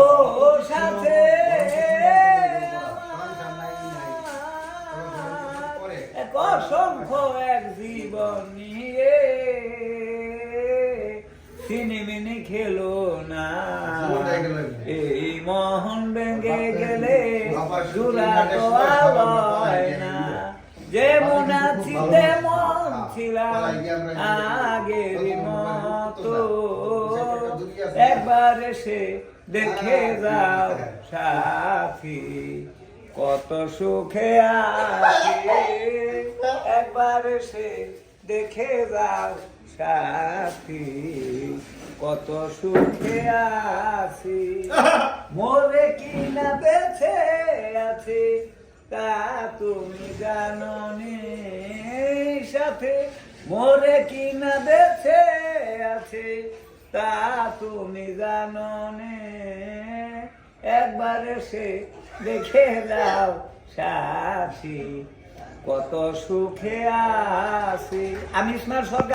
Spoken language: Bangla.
ও সাথে এক অসংখ্য এক জীবন নিয়ে সিনেমিনি খেলো না, এই মহন ভেঙে গেলে জোড়া তো আলয় না। যেমন আছি তেমন ছিলাম আগের মতো, একবার এসে দেখে যাও সাথী কত সুখে আছি, একবার এসে দেখে যাও সাথী কত সুখে আছি। মোরে কি না বেঁচে আছে তা তুমি জানো নে, সাথে মোরে কি না বেঁচে আছে তা তুমি জানো নে, একবার এসে দেখে যাও সাথী কত সুখে আছি। আমি স্মার সরকার।